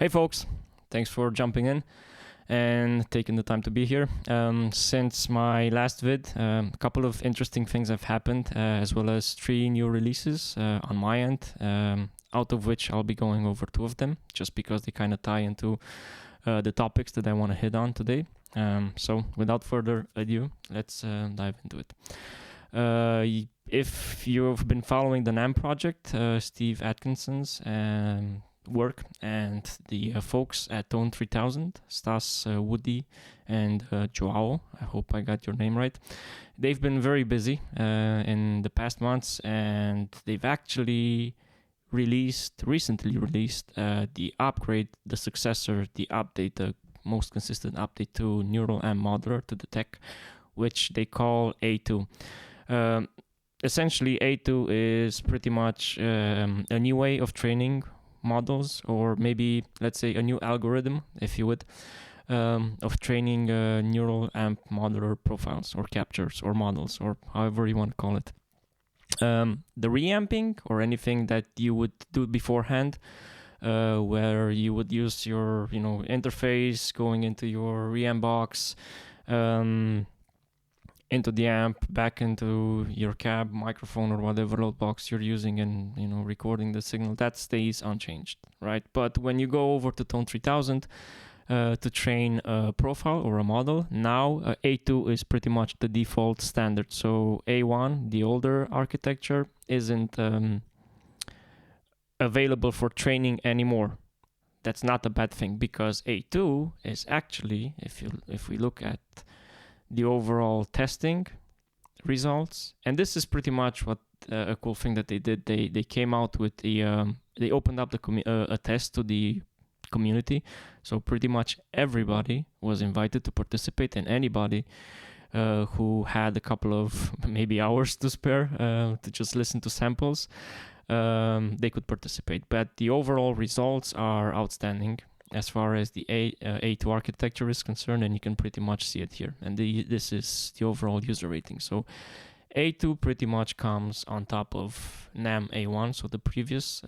Hey folks, thanks for jumping in and taking the time to be here. Since my last vid, a couple of interesting things have happened, as well as 3 new releases on my end, out of which I'll be going over 2 of them, just because they kind of tie into the topics that I want to hit on today. So without further ado, let's dive into it. If you've been following the NAM project, Steve Atkinson's work and the folks at Tone 3000, Stas, Woody, and Joao, I hope I got your name right. They've been very busy in the past months, and they've actually recently released the upgrade, the successor, the update, the most consistent update to Neural M Modeler, to the tech, which they call A2. Essentially, A2 is pretty much a new way of training models, or maybe let's say a new algorithm, if you would, of training neural amp modeler profiles or captures or models, or however you want to call it. The reamping, or anything that you would do beforehand, where you would use your interface going into your reamp box, into the amp, back into your cab, microphone, or whatever load box you're using, and recording the signal, that stays unchanged, right? But when you go over to Tone 3000 to train a profile or a model, now A2 is pretty much the default standard. So A1, the older architecture, isn't available for training anymore. That's not a bad thing, because A2 is actually, if we look at the overall testing results, and this is pretty much what a cool thing that they did. They came out with they opened up a test to the community, so pretty much everybody was invited to participate, and anybody who had a couple of maybe hours to spare to just listen to samples, they could participate. But the overall results are outstanding as far as the A2 architecture is concerned, and you can pretty much see it here. And this is the overall user rating. So A2 pretty much comes on top of NAM A1, so the previous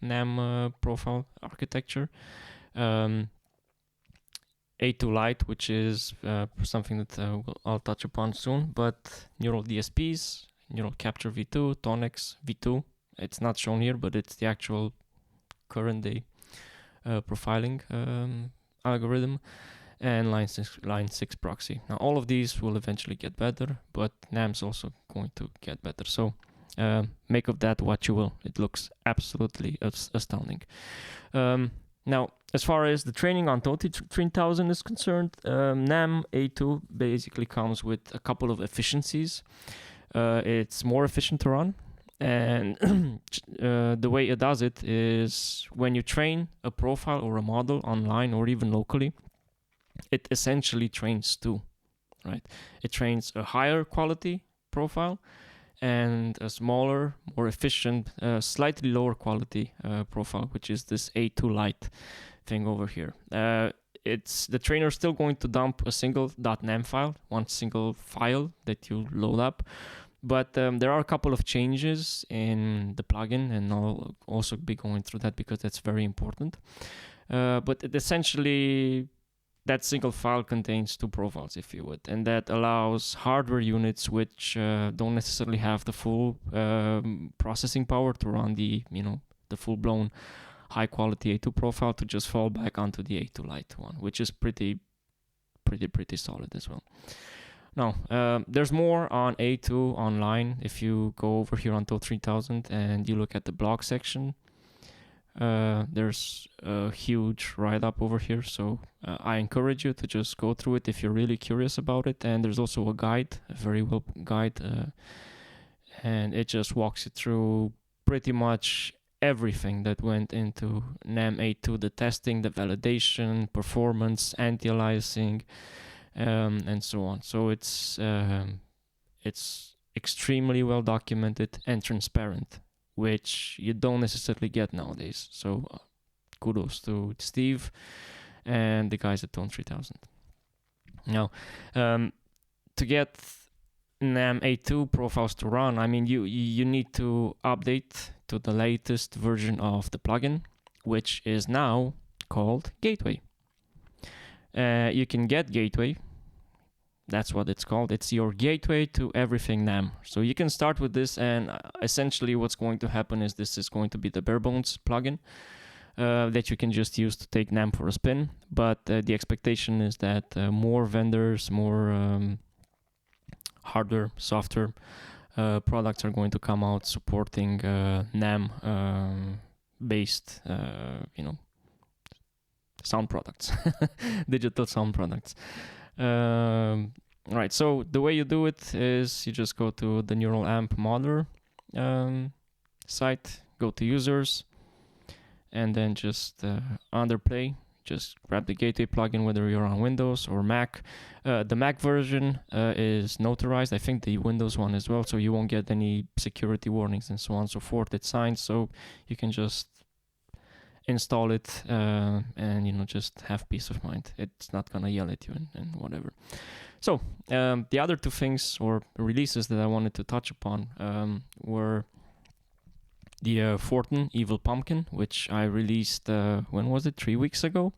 NAM profile architecture. A2-Lite, which is something that I'll touch upon soon, but Neural DSPs, Neural Capture V2, Tonex V2. It's not shown here, but it's the actual current day profiling algorithm, and line 6 proxy. Now all of these will eventually get better, but NAM's also going to get better. So make of that what you will. It looks absolutely astounding. Now, as far as the training on Tone 3000 is concerned, NAM A2 basically comes with a couple of efficiencies. It's more efficient to run. And the way it does it is, when you train a profile or a model online or even locally, it essentially trains 2, right? It trains a higher quality profile and a smaller, more efficient, slightly lower quality profile, which is this A2-Lite thing over here. It's the trainer still going to dump a single .nam file, one single file that you load up. But there are a couple of changes in the plugin, and I'll also be going through that because that's very important. But it essentially, that single file contains 2 profiles, if you would, and that allows hardware units which don't necessarily have the full processing power to run the full-blown high-quality A2 profile to just fall back onto the A2-Lite one, which is pretty solid as well. Now, there's more on A2 online. If you go over here on Tone 3000 and you look at the blog section, there's a huge write-up over here. So I encourage you to just go through it if you're really curious about it. And there's also a guide, a very well guide, and it just walks you through pretty much everything that went into NAM A2, the testing, the validation, performance, anti-aliasing, and so on. So it's extremely well documented and transparent, which you don't necessarily get nowadays. So kudos to Steve and the guys at Tone 3000. Now, to get NAM A2 profiles to run, I mean, you need to update to the latest version of the plugin, which is now called Gateway. You can get Gateway. That's what it's called. It's your gateway to everything NAM. So you can start with this, and essentially what's going to happen is this is going to be the bare bones plugin that you can just use to take NAM for a spin. But the expectation is that more vendors, more hardware, software products are going to come out supporting NAM based, sound products, digital sound products. Right, so the way you do it is you just go to the Neural Amp Modeler site, go to users, and then just under play, just grab the Gateway plugin, whether you're on Windows or Mac. The Mac version is notarized. I think the Windows one as well, so you won't get any security warnings and so on and so forth. It's signed, so you can just install it and just have peace of mind. It's not gonna yell at you and whatever. So the other two things or releases that I wanted to touch upon were the Fortin Evil Pumpkin, which I released, when was it? 3 weeks ago.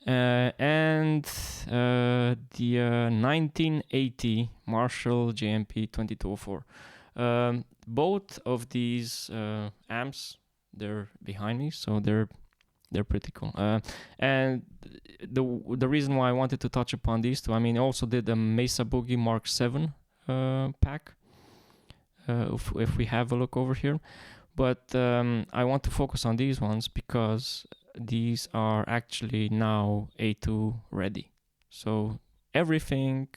And the 1980 Marshall JMP 2204. Both of these amps, they're behind me, so they're pretty cool. And the reason why I wanted to touch upon these two, I also did a Mesa Boogie Mark 7 pack, if we have a look over here. But I want to focus on these ones because these are actually now A2 ready. So everything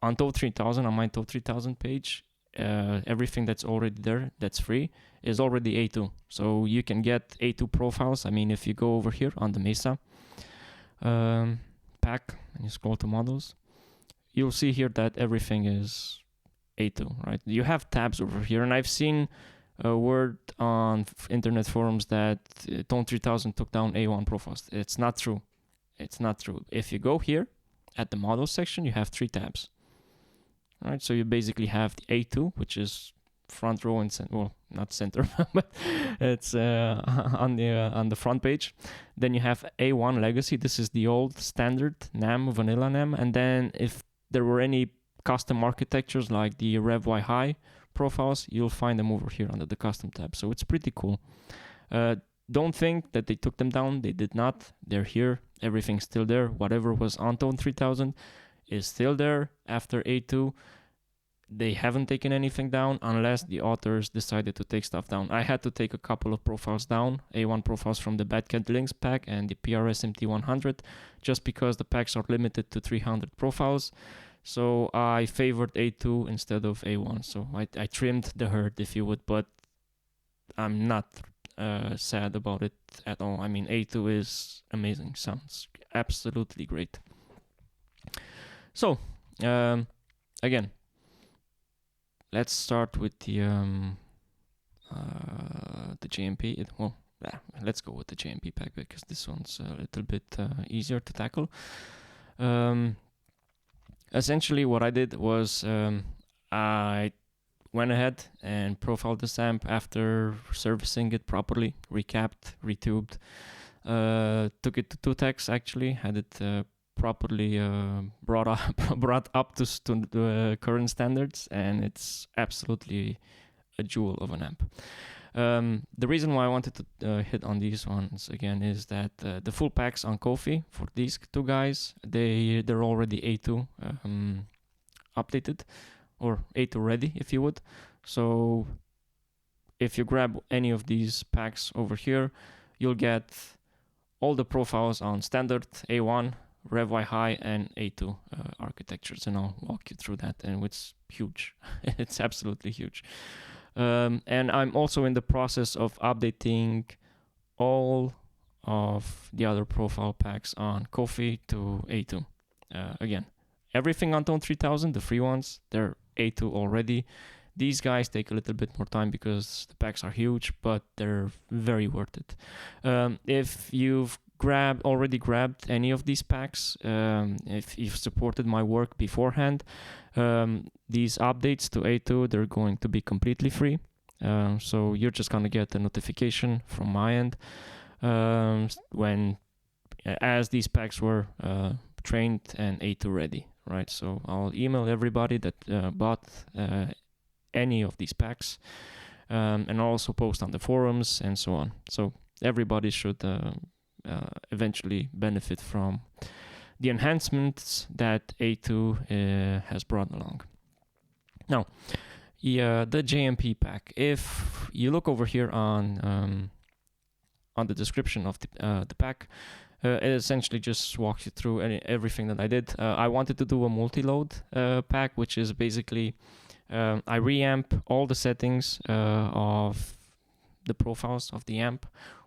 on Top 3000, on my Top 3000 page, everything that's already there, that's free, is already A2. So you can get A2 profiles. If you go over here on the Mesa pack and you scroll to models, you'll see here that everything is A2, right? You have tabs over here, and I've seen a word on internet forums that Tone 3000 took down A1 profiles. It's not true. It's not true. If you go here at the model section, you have 3 tabs. All right, so you basically have the A2, which is front row and not center, but it's on the front page. Then you have A1 Legacy. This is the old standard NAM, vanilla NAM. And then if there were any custom architectures like the RevY High profiles, you'll find them over here under the custom tab. So it's pretty cool. Don't think that they took them down. They did not. They're here. Everything's still there. Whatever was on Tone 3000 is still there after A2. They haven't taken anything down unless the authors decided to take stuff down. I had to take a couple of profiles down, A1 profiles from the Bad Cat Links pack and the PRS MT100, just because the packs are limited to 300 profiles. So I favored A2 instead of A1. So I trimmed the herd, if you would, but I'm not sad about it at all. A2 is amazing. Sounds absolutely great. So, again, let's start with the JMP. Let's go with the JMP pack because this one's a little bit easier to tackle. Essentially, what I did was I went ahead and profiled this amp after servicing it properly, recapped, retubed, took it to 2-techs actually, had it properly brought up to the current standards, and it's absolutely a jewel of an amp. The reason why I wanted to hit on these ones again is that the full packs on Ko-Fi for these two guys, they're already A2 updated, or A2 ready, if you would. So if you grab any of these packs over here, you'll get all the profiles on standard A1, RevY High, and A2 architectures, and I'll walk you through that, and it's huge. It's absolutely huge. And I'm also in the process of updating all of the other profile packs on Ko-Fi to A2. Again, everything on Tone 3000, the free ones, they're A2 already. These guys take a little bit more time because the packs are huge, but they're very worth it. If you've already grabbed any of these packs, if you've supported my work beforehand, these updates to A2, they're going to be completely free. So you're just going to get a notification from my end. when as these packs were trained and A2 ready, right? So I'll email everybody that bought any of these packs, and also post on the forums and so on. So everybody should eventually benefit from the enhancements that A2 has brought along. Now, the JMP pack. If you look over here on the description of the pack, it essentially just walks you through everything that I did. I wanted to do a multi-load pack, which is basically I reamp all the settings of the profiles of the amp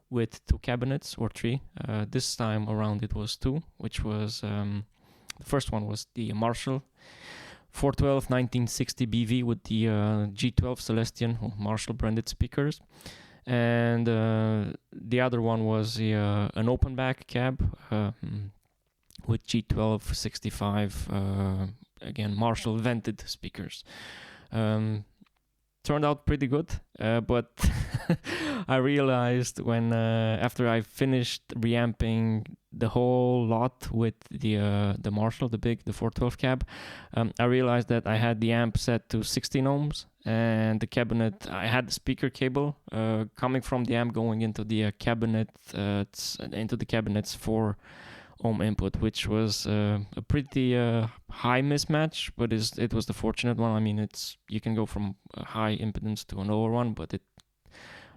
with 2 cabinets or 3. This time around it was 2, which was the first one was the Marshall 412 1960 BV with the G12 Celestion Marshall branded speakers. And the other one was an open back cab with G12 65 again Marshall vented speakers. Turned out pretty good, but I realized when after I finished reamping the whole lot with the Marshall, the 412 cab, I realized that I had the amp set to 16 ohms, and the cabinet, I had the speaker cable coming from the amp going into the cabinet, into the cabinet's 4 ohm input, which was a pretty high mismatch, but it was the fortunate one. I mean, you can go from a high impedance to a lower one, but it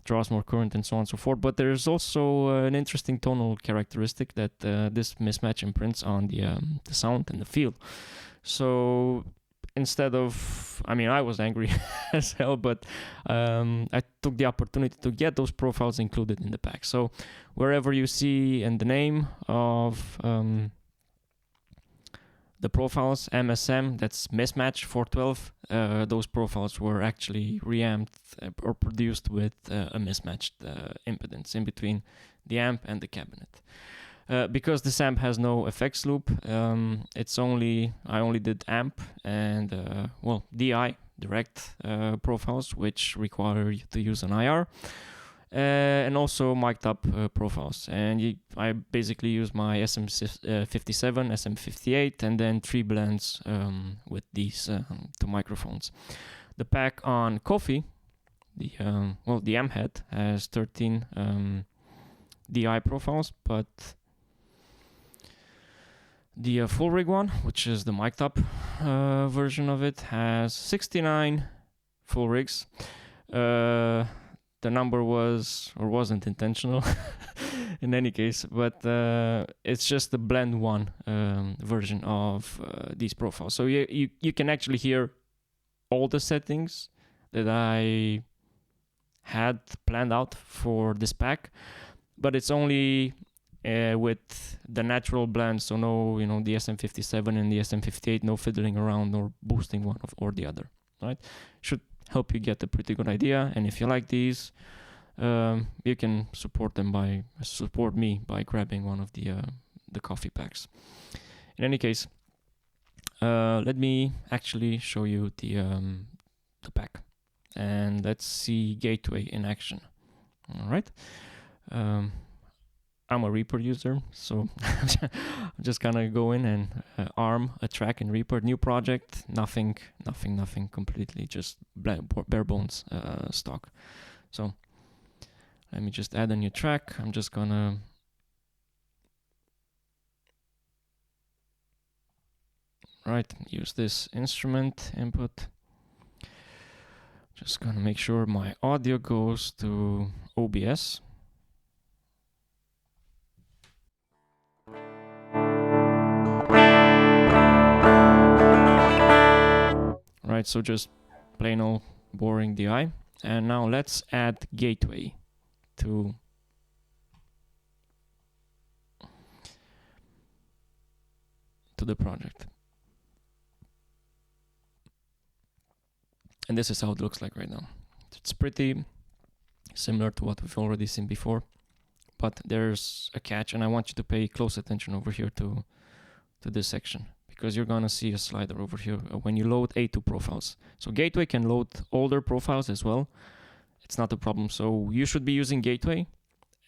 draws more current and so on and so forth. But there's also an interesting tonal characteristic that this mismatch imprints on the sound and the feel. So instead of, I mean, I was angry as hell, but I took the opportunity to get those profiles included in the pack. So wherever you see in the name of the profiles, MSM, that's Mismatched 412, those profiles were actually reamped or produced with a mismatched impedance in between the amp and the cabinet. Because this amp has no effects loop, I only did amp and DI, direct profiles, which require you to use an IR, and also mic'd up profiles. And I basically use my SM57, SM58, and then 3 blends with these 2 microphones. The pack on Ko-Fi, the amp head has 13 DI profiles, but the Fullrig one, which is the mic'd up version of it, has 69 Fullrigs. The number wasn't intentional in any case, but it's just the blend 1 version of these profiles. So you can actually hear all the settings that I had planned out for this pack, but it's only with the natural blend, so no, the SM57 and the SM58, no fiddling around or boosting one or the other, right? Should help you get a pretty good idea. And if you like these, you can support me by grabbing one of the coffee packs. In any case, let me actually show you the pack, and let's see Gateway in action. All right. I'm a Reaper user, so I'm just gonna go in and arm a track in Reaper. New project, nothing, completely just bare bones stock. So let me just add a new track. I'm just gonna use this instrument input. Just gonna make sure my audio goes to OBS. Right, so just plain old boring DI. And now let's add Gateway to the project. And this is how it looks like right now. It's pretty similar to what we've already seen before, but there's a catch, and I want you to pay close attention over here to this section, because you're gonna see a slider over here when you load A2 profiles. So Gateway can load older profiles as well. It's not a problem. So you should be using Gateway,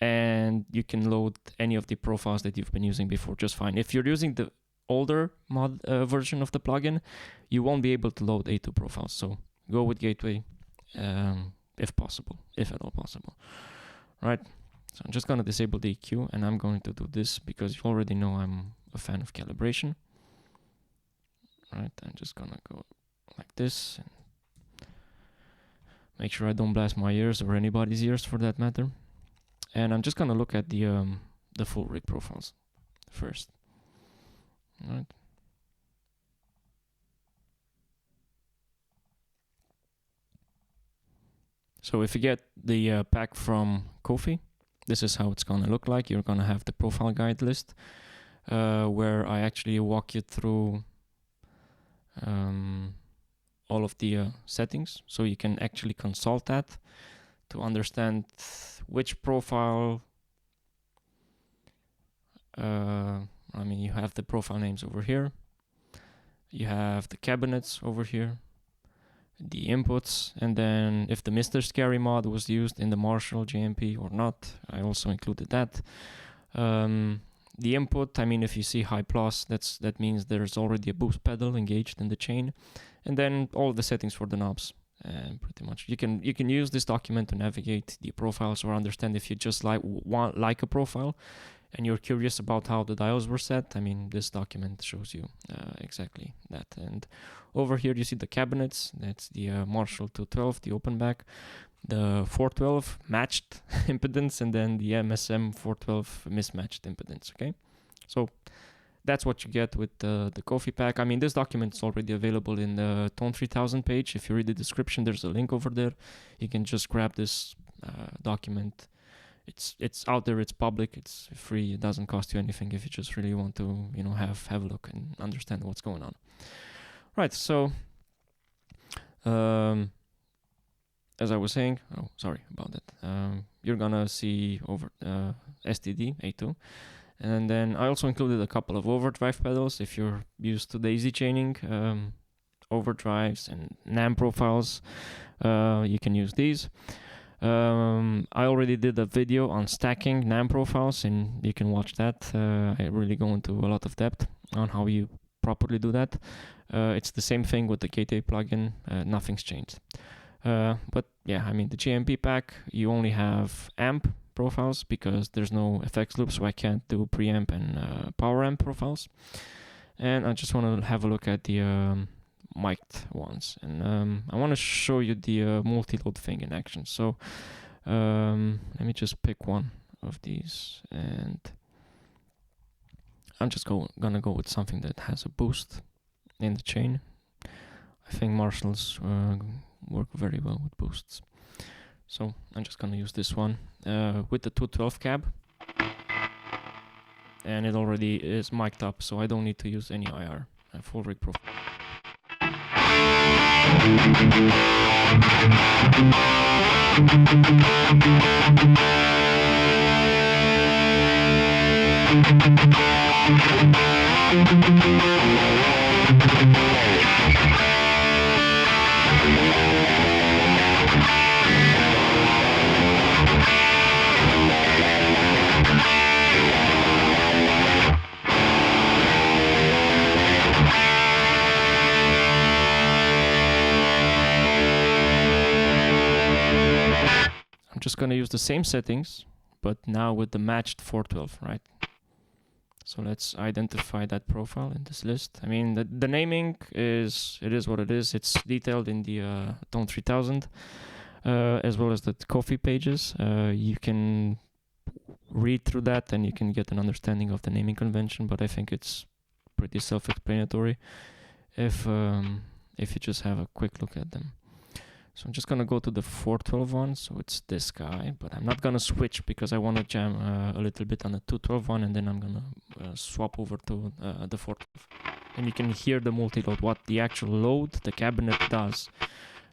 and you can load any of the profiles that you've been using before just fine. If you're using the older mod version of the plugin, you won't be able to load A2 profiles. So go with Gateway if possible, if at all possible. Right. So I'm just going to disable the EQ, and I'm going to do this because you already know I'm a fan of calibration. Right. I'm just going to go like this and make sure I don't blast my ears or anybody's ears for that matter. And I'm just going to look at the Fullrig profiles first. All right. So if you get the pack from Ko-Fi, this is how it's going to look like. You're going to have the profile guide list where I actually walk you through all of the settings, so you can actually consult that to understand which profile. I mean, you have the profile names over here, you have the cabinets over here, the inputs, and then if the Mr. Scary mod was used in the Marshall JMP or not, I also included that. The input, I mean, if you see high plus, that means there's already a boost pedal engaged in the chain, and then all the settings for the knobs. Pretty much, you can use this document to navigate the profiles or understand if you just like a profile and you're curious about how the dials were set. I mean, this document shows you exactly that. And over here you see the cabinets. That's the Marshall 212, the open back, the 412 matched impedance, and then the MSM 412 mismatched impedance. Okay, so that's what you get with the Ko-Fi pack. I mean, this document is already available in the Tone 3000 page. If you read the description, there's a link over there. You can just grab this document. It's out there. It's public. It's free. It doesn't cost you anything if you just really want to, you know, have a look and understand what's going on. Right. So, as I was saying, oh, sorry about that. You're gonna see over STD A2. And then I also included a couple of overdrive pedals. If you're used to daisy chaining, overdrives and NAM profiles, you can use these. I already did a video on stacking NAM profiles, and you can watch that. I really go into a lot of depth on how you properly do that. It's the same thing with the Gateway plugin. Nothing's changed. But yeah, I mean, the JMP pack, you only have amp profiles because there's no effects loop, so I can't do preamp and poweramp profiles. And I just want to have a look at the mic'd ones, and I want to show you the multi-load thing in action. So let me just pick one of these, and I'm just gonna go with something that has a boost in the chain. I think Marshalls work very well with boosts. So I'm just gonna use this one with the 212 cab, and it already is mic'd up, so I don't need to use any IR. Fullrig profile. Just going to use the same settings, but now with the matched 412, right? So let's identify that profile in this list. I mean, the naming is what it is. It's detailed in the Tone 3000, as well as the Ko-Fi pages. You can read through that and you can get an understanding of the naming convention, but I think it's pretty self-explanatory if you just have a quick look at them. So I'm just going to go to the 412 one, so it's this guy, but I'm not going to switch because I want to jam a little bit on the 212 one, and then I'm going to swap over to the 412. And you can hear the multi-load, what the actual load the cabinet does.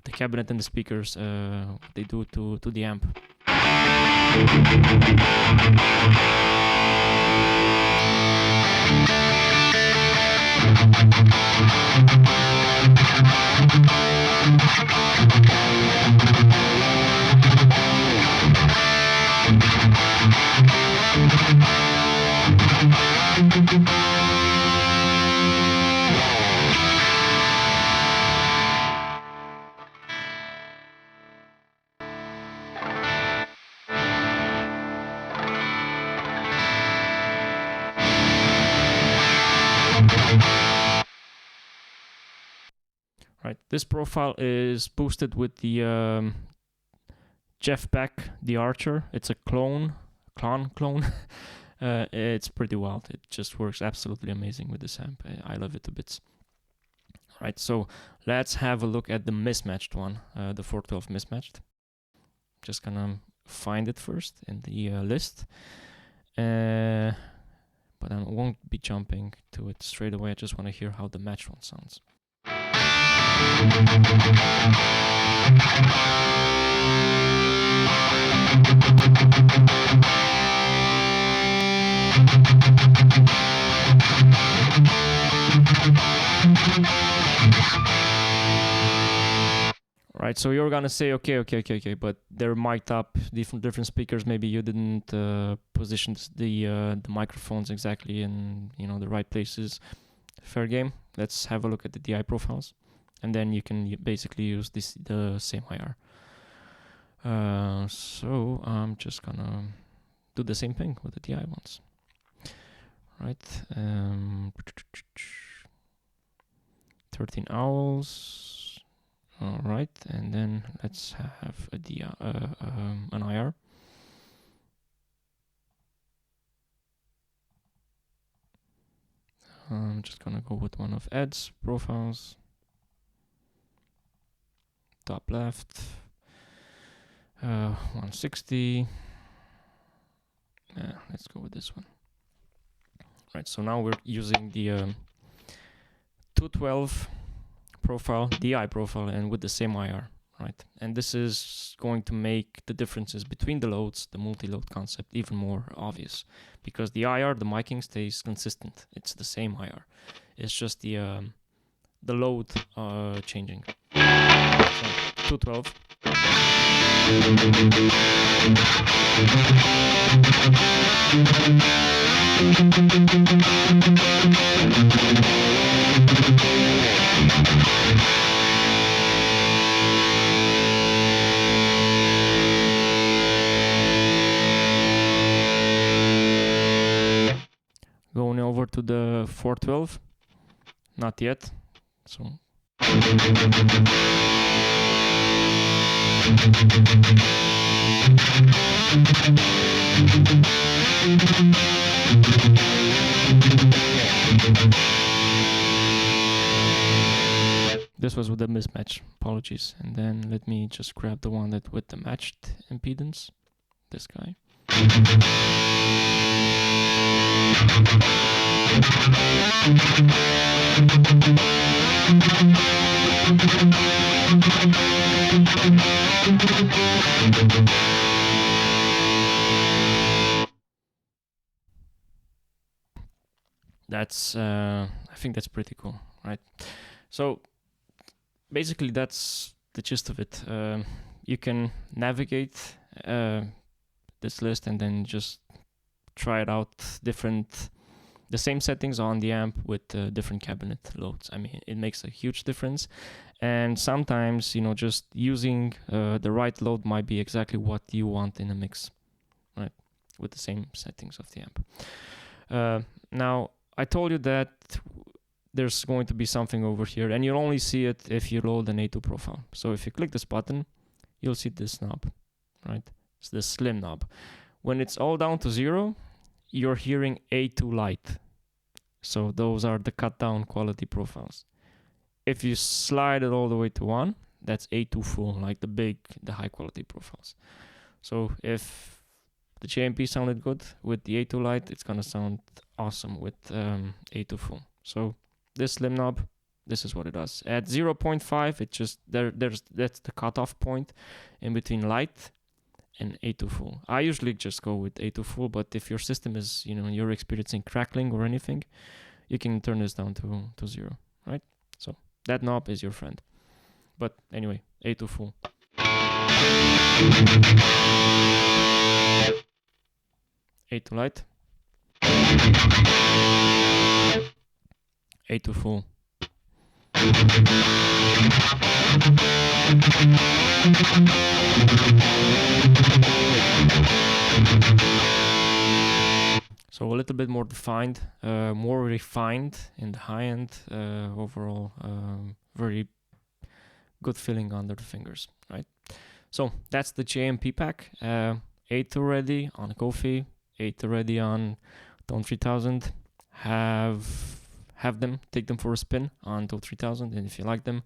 The cabinet and the speakers, they do to the amp. Right, this profile is boosted with the Jeff Beck, the Archer. It's a clone. It's pretty wild. It just works absolutely amazing with this amp. I love it to bits. Right, so let's have a look at the mismatched one, the 412 mismatched. Just gonna find it first in the list. But I won't be jumping to it straight away. I just want to hear how the matched one sounds. Right, so you're gonna say, okay, but they're mic'd up, different speakers. Maybe you didn't position the microphones exactly in the right places. Fair game. Let's have a look at the DI profiles, and then you can basically use the same IR. So I'm just gonna do the same thing with the DI ones. Right. 13 owls. All right, and then let's have an IR. I'm just gonna go with one of Ed's profiles. Top left, 160. Let's go with this one. Right, so now we're using the 212 profile, DI profile, and with the same IR, right? And this is going to make the differences between the loads, the multi-load concept, even more obvious, because the IR, the miking stays consistent. It's the same IR. It's just the load changing. So 212. Going over to the 412, not yet, so. This was with the mismatch, apologies. And then let me just grab the one that with the matched impedance, this guy. That's, I think that's pretty cool, right? So basically that's the gist of it. You can navigate this list and then just try it out, the same settings on the amp with different cabinet loads. I mean, it makes a huge difference. And sometimes, just using the right load might be exactly what you want in a mix, right? With the same settings of the amp. Now, I told you that there's going to be something over here, and you'll only see it if you load an A2 profile. So if you click this button, you'll see this knob, right? It's the slim knob. When it's all down to 0, you're hearing A2-Lite. So those are the cut down quality profiles. If you slide it all the way to 1, that's A2-Full, like the high quality profiles. So if the JMP sounded good with the A2-Lite, it's gonna sound awesome with A2-Full. So this slim knob, this is what it does. At 0.5, it just that's the cutoff point in between light and A2-Full. I usually just go with A2-Full, but if your system is, you're experiencing crackling or anything, you can turn this down to 0, right? So that knob is your friend. But anyway, A2-Full. A2-Lite. A2-Full. So a little bit more defined, more refined in the high end. Overall, very good feeling under the fingers, right? So that's the JMP pack. A2 ready on Ko-Fi, A2 ready on Tone 3000. Have them, take them for a spin on Tone 3000, and if you like them,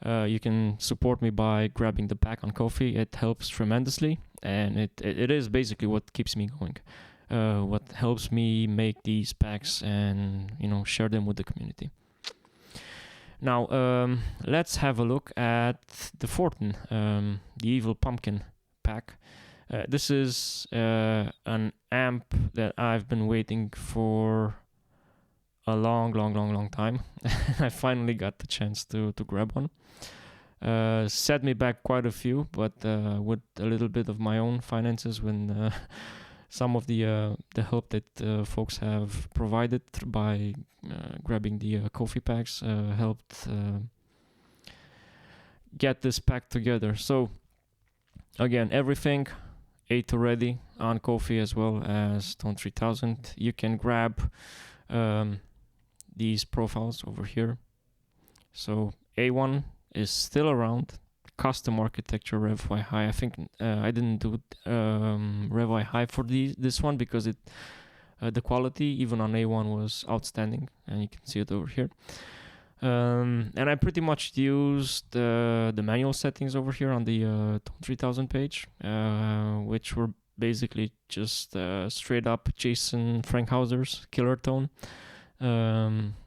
you can support me by grabbing the pack on Ko-Fi. It helps tremendously, and it is basically what keeps me going. What helps me make these packs and share them with the community. Now let's have a look at the Fortin, the Evil Pumpkin pack. This is an amp that I've been waiting for a long time. I finally got the chance to grab one. Set me back quite a few, but with a little bit of my own finances when some of the help that folks have provided by grabbing the Ko-Fi packs helped get this pack together. So again, everything A2 ready on Ko-Fi as well as Tone 3000. You can grab these profiles over here. So A1 is still around. Custom architecture Rev-Y High. I think I didn't do Rev-Y High for this one because the quality even on A1 was outstanding, and you can see it over here. And I pretty much used the manual settings over here on the Tone 3000 page, which were basically just straight up Jason Frankhauser's killer tone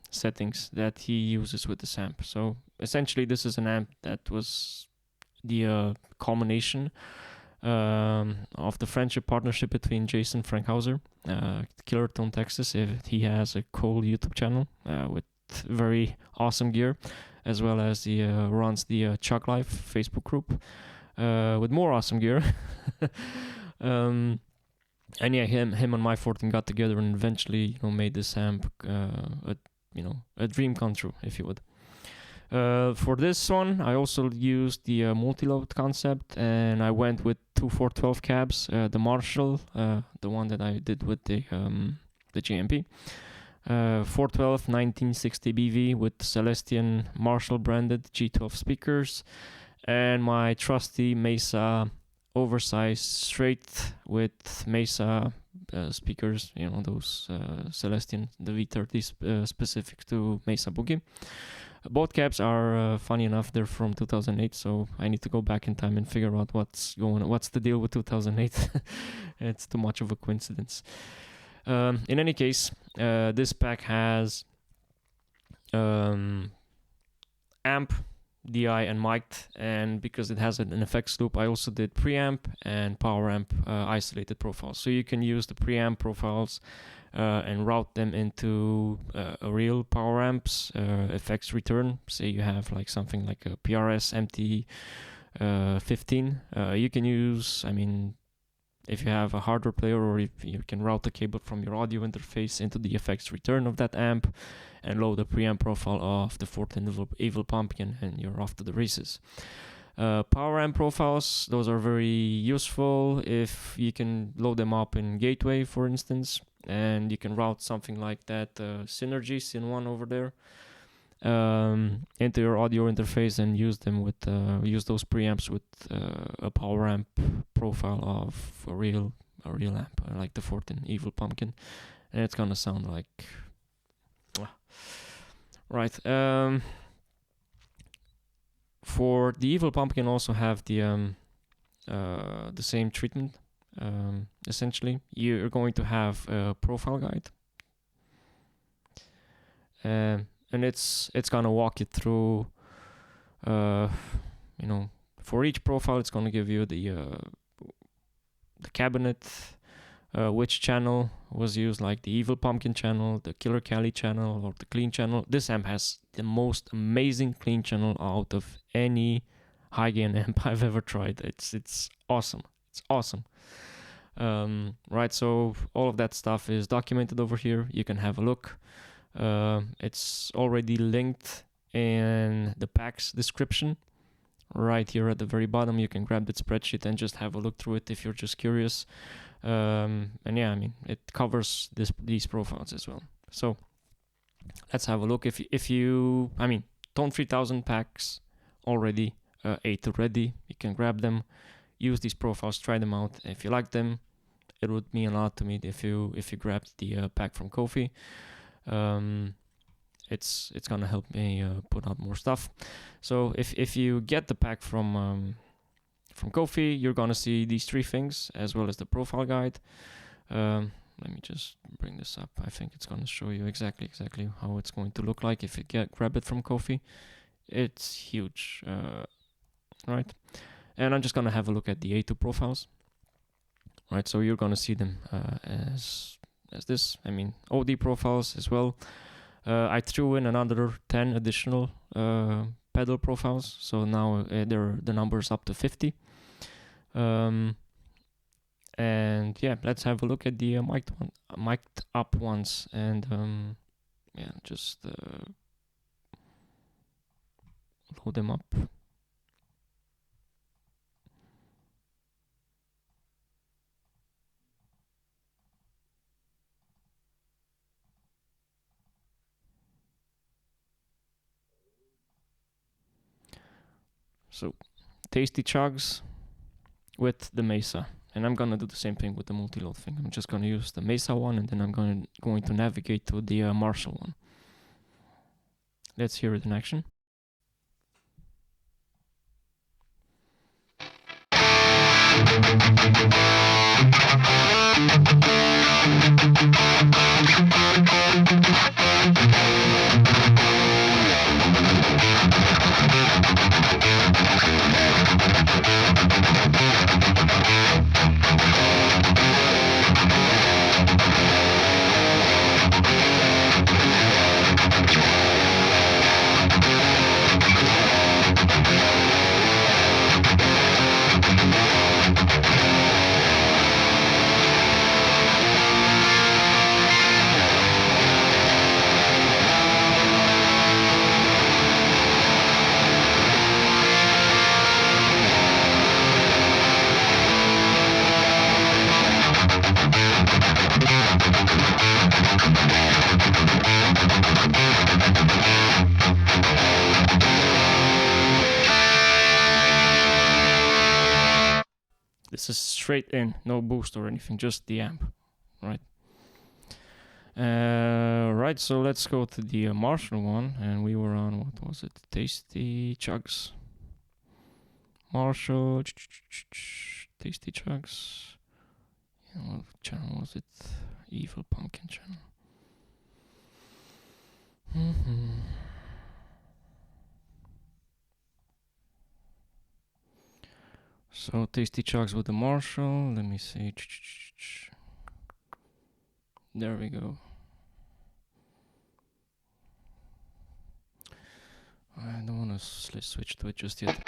settings that he uses with this amp. So essentially this is an amp that was the culmination of the friendship partnership between Jason Frankhauser, Killer Tone Texas. He has a cool YouTube channel with very awesome gear, as well as the runs the Chuck Life Facebook group with more awesome gear. And yeah, him and my Fortin got together and eventually made this amp a dream come true, if you would. For this one, I also used the MultiLoad concept, and I went with two 412 cabs, the Marshall, the one that I did with the JMP, 412 1960 BV with Celestian Marshall branded G12 speakers, and my trusty Mesa oversized straight with Mesa speakers, those Celestian, the V30 specific to Mesa Boogie. Both cabs are, funny enough, they're from 2008, so I need to go back in time and figure out what's the deal with 2008. It's too much of a coincidence. In any case, this pack has amp, DI, and mic, and because it has an effects loop, I also did preamp and poweramp isolated profiles. So you can use the preamp profiles and route them into a real power amp's effects return. Say you have like something like a PRS MT15. You can use, if you have a hardware player, or if you can route the cable from your audio interface into the effects return of that amp and load a preamp profile of the Fortin Evil Pumpkin, and you're off to the races. Power amp profiles, those are very useful if you can load them up in Gateway, for instance, and you can route something like that Synergy Syn1 over there into your audio interface and use them with use those preamps with a power amp profile of a real amp like the Fortin Evil Pumpkin, and it's gonna sound like right. For the Evil Pumpkin, also have the same treatment. Essentially, you're going to have a profile guide, and it's gonna walk you through. For each profile, it's gonna give you the cabinet, which channel was used, like the Evil Pumpkin channel, the Killer Cali channel, or the clean channel. This amp has the most amazing clean channel out of any high gain amp I've ever tried. It's awesome. It's awesome. Right, so all of that stuff is documented over here. You can have a look. It's already linked in the pack's description. Right here at the very bottom, you can grab that spreadsheet and just have a look through it if you're just curious. And yeah, I mean, it covers these profiles as well. So let's have a look. If you, I mean, Tone 3000 packs already, A2 ready, you can grab them, use these profiles, try them out. If you like them, it would mean a lot to me if you grabbed the pack from Ko-Fi. It's gonna help me put out more stuff. So if you get the pack from Ko-Fi, you're gonna see these three things as well as the profile guide. Let me just bring this up. I think it's gonna show you exactly how it's going to look like if you grab it from Ko-Fi. It's huge, right? And I'm just gonna have a look at the A2 profiles. Right, so you're gonna see them as this. I mean, OD profiles as well. I threw in another 10 additional pedal profiles, so now the number's up to 50. And yeah, let's have a look at the mic'd up ones, and yeah, just load them up. So, tasty chugs with the Mesa. And I'm gonna do the same thing with the MultiLoad thing. I'm just gonna use the Mesa one, and then I'm going to navigate to the Marshall one. Let's hear it in action. This is straight in, no boost or anything, just the amp, right? Right, so let's go to the Marshall one, and we were on, what was it? Tasty Chugs. Marshall, Tasty Chugs. What channel was it? Evil Pumpkin channel. So Tasty Chugs with the Marshall. Let me see. There we go. I don't want to switch to it just yet.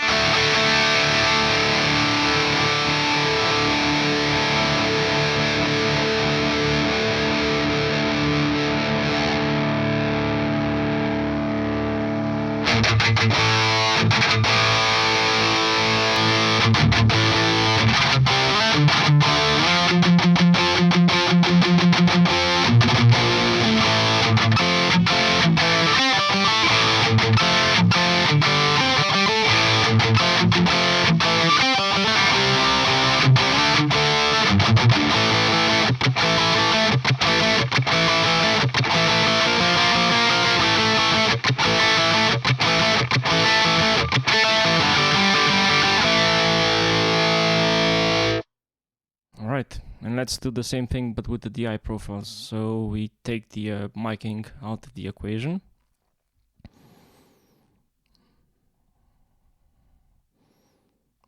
Alright, and let's do the same thing but with the DI profiles. So we take the miking out of the equation.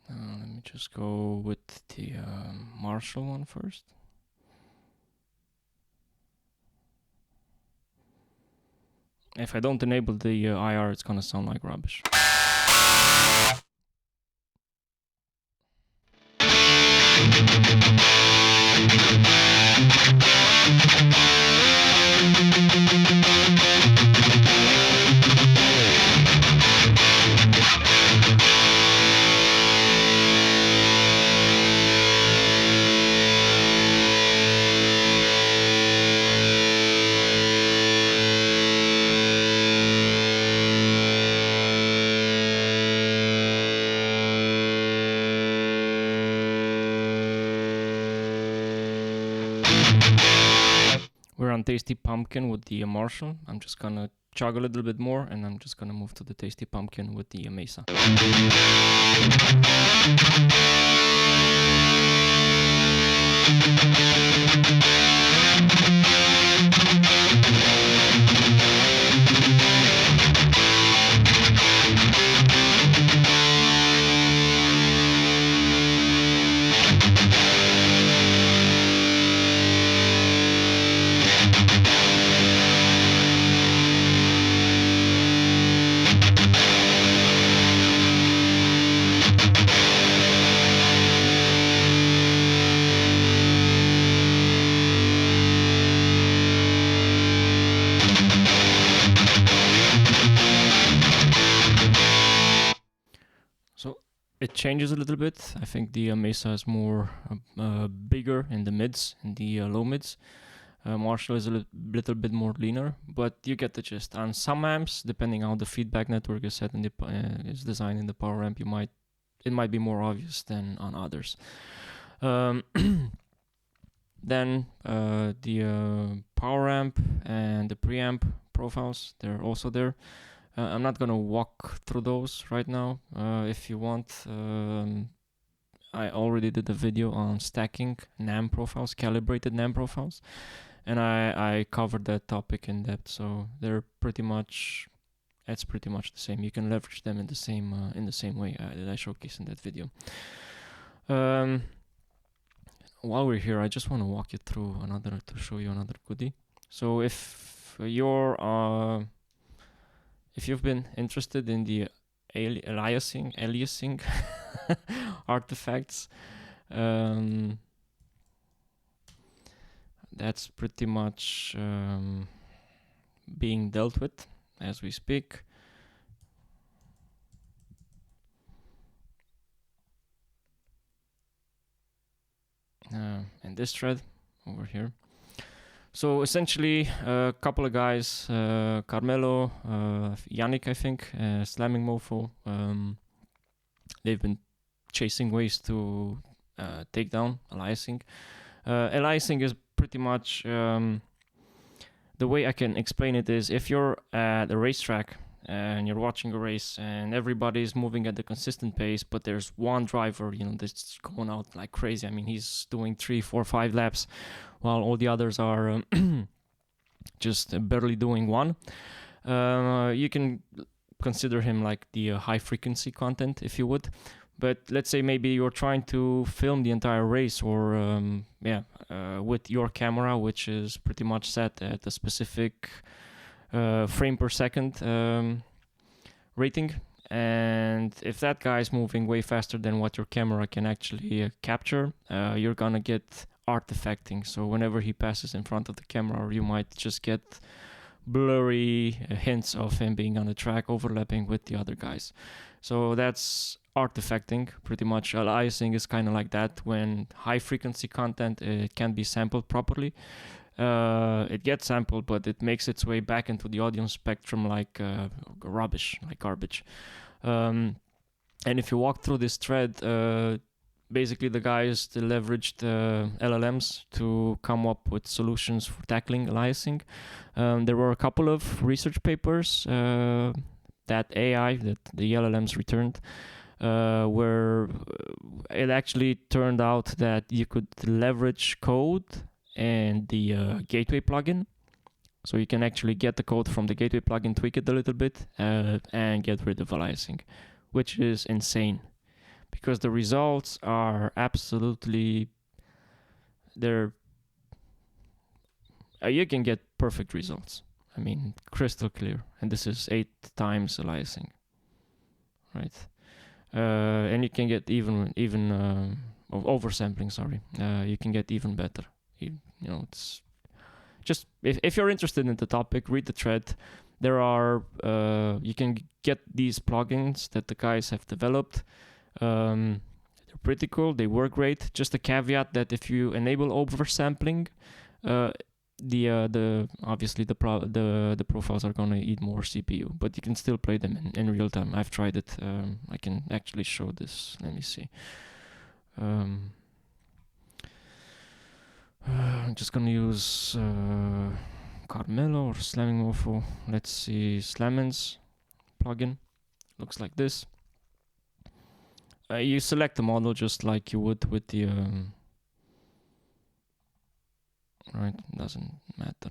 Let me just go with the Marshall one first. If I don't enable the IR, it's gonna sound like rubbish. Tasty Pumpkin with the Marshall. I'm just gonna chug a little bit more, and I'm just gonna move to the Tasty Pumpkin with the Mesa. It changes a little bit. I think the Mesa is more bigger in the mids, in the low mids. Marshall is a little bit more leaner, but you get the gist. On some amps, depending on how the feedback network is set in the is designed in the power amp, it might be more obvious than on others. Then the power amp and the preamp profiles, they're also there. I'm not gonna walk through those right now. If you want, I already did a video on stacking NAM profiles, calibrated NAM profiles, and I covered that topic in depth. So they're pretty much the same. You can leverage them in the same way that I showcased in that video. While we're here, I just want to walk you through to show you another goodie. So if you've been interested in the aliasing artifacts, that's pretty much being dealt with as we speak. And this thread over here. So essentially, a couple of guys, Carmelo, Yannick, I think, SlamminMofo, they've been chasing ways to take down aliasing. Aliasing is pretty much, the way I can explain it is, if you're at a racetrack and you're watching a race and everybody's moving at a consistent pace, but there's one driver, that's going out like crazy. I mean, he's doing 3, 4, 5 laps, while all the others are just barely doing one. You can consider him like the high frequency content, if you would. But let's say maybe you're trying to film the entire race, or with your camera, which is pretty much set at a specific frame per second rating. And if that guy's moving way faster than what your camera can actually capture, you're gonna get artifacting. So whenever he passes in front of the camera, you might just get blurry hints of him being on the track, overlapping with the other guys. So that's artifacting, pretty much. Aliasing is kind of like that. When high frequency content can't be sampled properly, it gets sampled, but it makes its way back into the audio spectrum like garbage. And if you walk through this thread, basically the guys leveraged LLMs to come up with solutions for tackling aliasing. There were a couple of research papers that the LLMs returned, where it actually turned out that you could leverage code and the gateway plugin. So you can actually get the code from the gateway plugin, tweak it a little bit, and get rid of aliasing, which is insane, because the results are absolutely you can get perfect results. I mean, crystal clear. And this is 8 times aliasing, right? And you can get even oversampling. Sorry, you can get even better. It's just if you're interested in the topic, read the thread. There are you can get these plugins that the guys have developed. They're pretty cool. They work great. Just a caveat that if you enable oversampling, obviously the profiles are gonna eat more CPU, but you can still play them in real time. I've tried it. I can actually show this. Let me see. I'm just gonna use Carmelo or SlamminMofo. Let's see, Slammin's plugin looks like this. You select the model just like you would with the right, doesn't matter.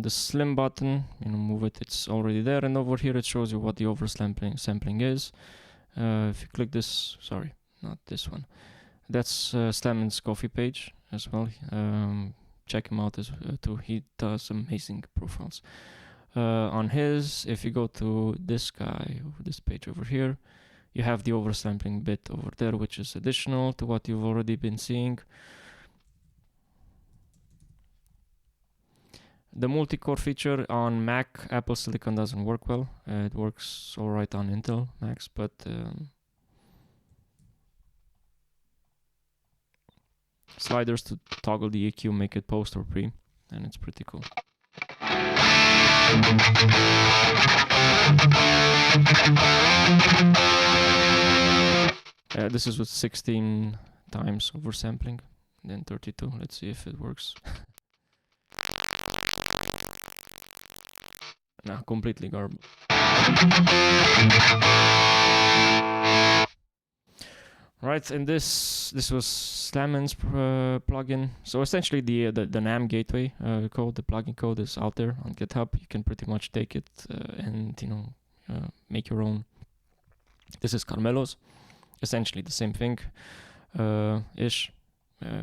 The slim button, move it, it's already there, and over here it shows you what the oversampling is. If you click this, sorry, not this one, that's Slammin's Ko-Fi page as well. Check him out too, he does amazing profiles. On his, if you go to this guy, this page over here, you have the oversampling bit over there, which is additional to what you've already been seeing. The multi-core feature on Mac, Apple Silicon doesn't work well. It works alright on Intel Macs, but sliders to toggle the EQ make it post or pre, and it's pretty cool. This is with 16 times oversampling, then 32. Let's see if it works. Nah, completely garbage. Right, and this was Slammin's plugin. So essentially the NAM gateway code, the plugin code is out there on GitHub. You can pretty much take it and make your own. This is Carmelo's, essentially the same thing ish.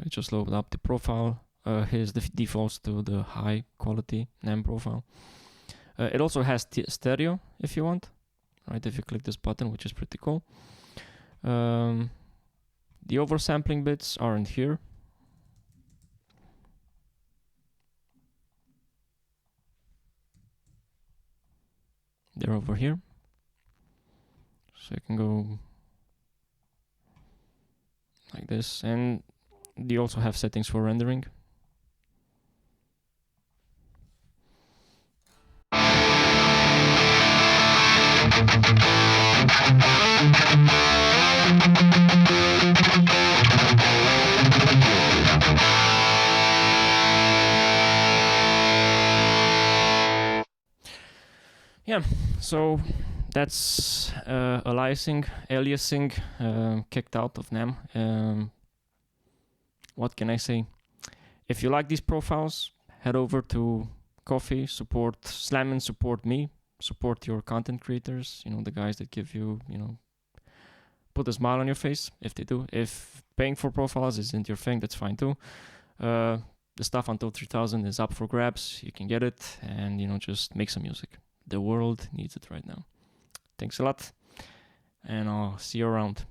Just load up the profile. Here's the defaults to the high quality NAM profile. It also has stereo if you want, right? If you click this button, which is pretty cool. The oversampling bits aren't here. They're over here. So I can go like this, and they also have settings for rendering. Yeah, so that's aliasing kicked out of NAM. What can I say? If you like these profiles, head over to Ko-Fi, support Slammin, support me, support your content creators, the guys that give you, put a smile on your face if they do. If paying for profiles isn't your thing, that's fine too. The stuff until 3000 is up for grabs. You can get it and, just make some music. The world needs it right now. Thanks a lot, and I'll see you around.